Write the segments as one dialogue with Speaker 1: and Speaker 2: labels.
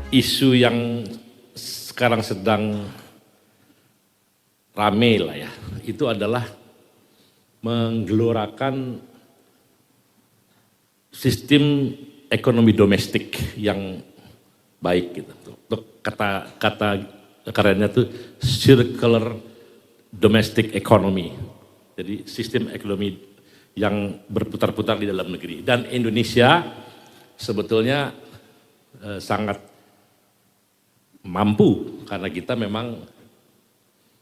Speaker 1: isu yang sekarang sedang rame lah ya, itu adalah menggelorakan sistem ekonomi domestik yang baik gitu. Kata kerennya tuh circular domestic economy. Jadi sistem ekonomi yang berputar-putar di dalam negeri. Dan Indonesia sebetulnya sangat mampu karena kita memang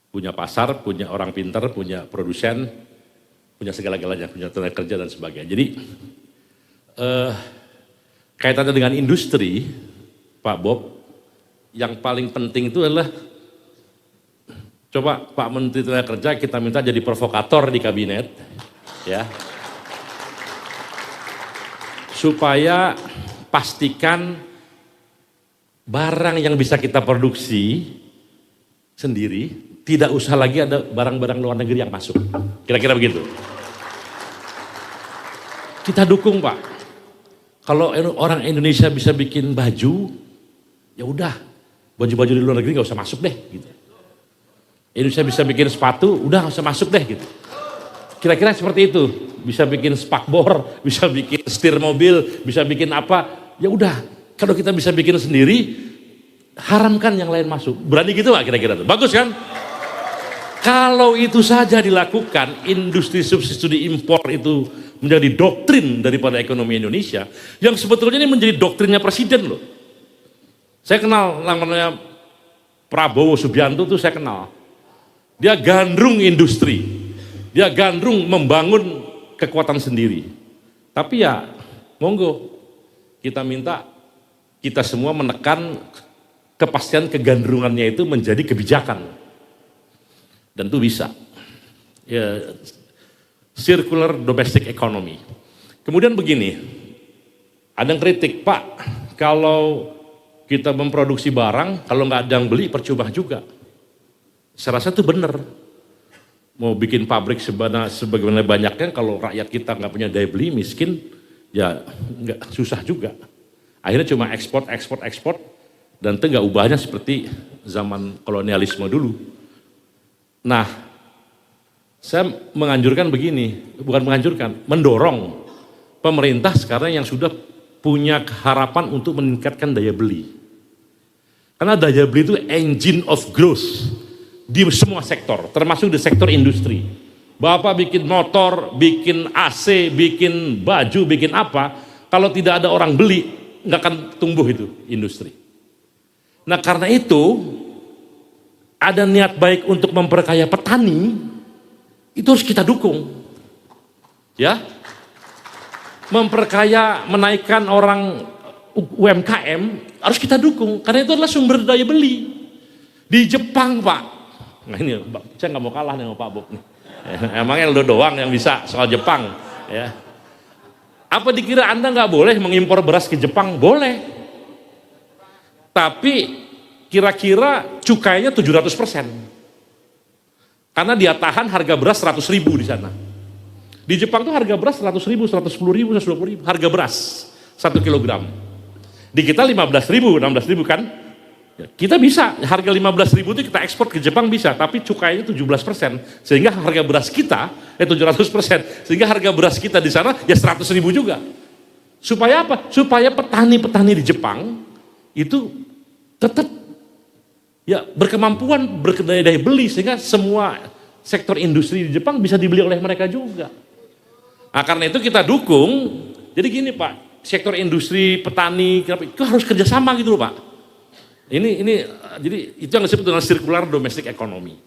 Speaker 1: punya pasar, punya orang pintar, punya produsen, punya segala-galanya, punya tenaga kerja dan sebagainya. Jadi kaitannya dengan industri, Pak Bob, yang paling penting itu adalah coba Pak Menteri Tenaga Kerja kita minta jadi provokator di kabinet, ya, supaya pastikan barang yang bisa kita produksi sendiri, tidak usah lagi ada barang-barang luar negeri yang masuk. Kira-kira begitu. Kita dukung Pak. Kalau orang Indonesia bisa bikin baju, ya udah, baju-baju di luar negeri nggak usah masuk deh. Gitu. Indonesia bisa bikin sepatu, udah nggak usah masuk deh. Gitu. Kira-kira seperti itu. Bisa bikin spakbor, bisa bikin setir mobil, bisa bikin apa, ya udah. Kalau kita bisa bikin sendiri, haramkan yang lain masuk. Berani gitu Pak kira-kira tuh. Bagus kan? Kalau itu saja dilakukan, industri subsidi impor itu menjadi doktrin daripada ekonomi Indonesia, yang sebetulnya ini menjadi doktrinnya presiden loh. Saya kenal namanya Prabowo Subianto tuh saya kenal. Dia gandrung industri, dia gandrung membangun kekuatan sendiri. Tapi ya monggo kita minta kita semua menekan kepastian kegandrungannya itu menjadi kebijakan. Dan itu bisa. Ya, circular domestic economy. Kemudian begini, ada yang kritik, Pak, kalau kita memproduksi barang, kalau nggak ada yang beli percuma juga. Saya rasa itu benar. Mau bikin pabrik sebagaimana banyaknya, kalau rakyat kita nggak punya daya beli, miskin, ya nggak susah juga. Akhirnya cuma ekspor, dan itu nggak ubahnya seperti zaman kolonialisme dulu. Nah, saya menganjurkan begini, bukan menganjurkan, mendorong pemerintah sekarang yang sudah punya harapan untuk meningkatkan daya beli. Karena daya beli itu engine of growth di semua sektor, termasuk di sektor industri. Bapak bikin motor, bikin AC, bikin baju, bikin apa, kalau tidak ada orang beli, nggak akan tumbuh itu industri. Nah karena itu, ada niat baik untuk memperkaya petani, itu harus kita dukung. Ya, memperkaya, menaikkan orang UMKM, harus kita dukung, karena itu adalah sumber daya beli. Di Jepang Pak, nah ini saya nggak mau kalah nih sama Pak Bob nih. Emangnya lo doang yang bisa soal Jepang, ya. Apa dikira Anda nggak boleh mengimpor beras ke Jepang? Boleh. Tapi kira-kira cukainya 700%. Karena dia tahan harga beras 100.000 di sana. Di Jepang tuh harga beras 100.000, 110.000, 120.000 harga beras 1 kilogram. Di kita 15.000, 16.000 kan? Ya, kita bisa harga 15.000 itu kita ekspor ke Jepang bisa, tapi cukainya 17%, sehingga harga beras kita 700%, sehingga harga beras kita di sana ya 100.000 juga. Supaya apa? Supaya petani-petani di Jepang itu tetap ya berkemampuan, berdaya beli, sehingga semua sektor industri di Jepang bisa dibeli oleh mereka juga. Nah karena itu kita dukung. Jadi gini Pak, sektor industri, petani, itu harus kerjasama gitu loh Pak. Ini jadi itu yang disebut dengan circular domestic economy.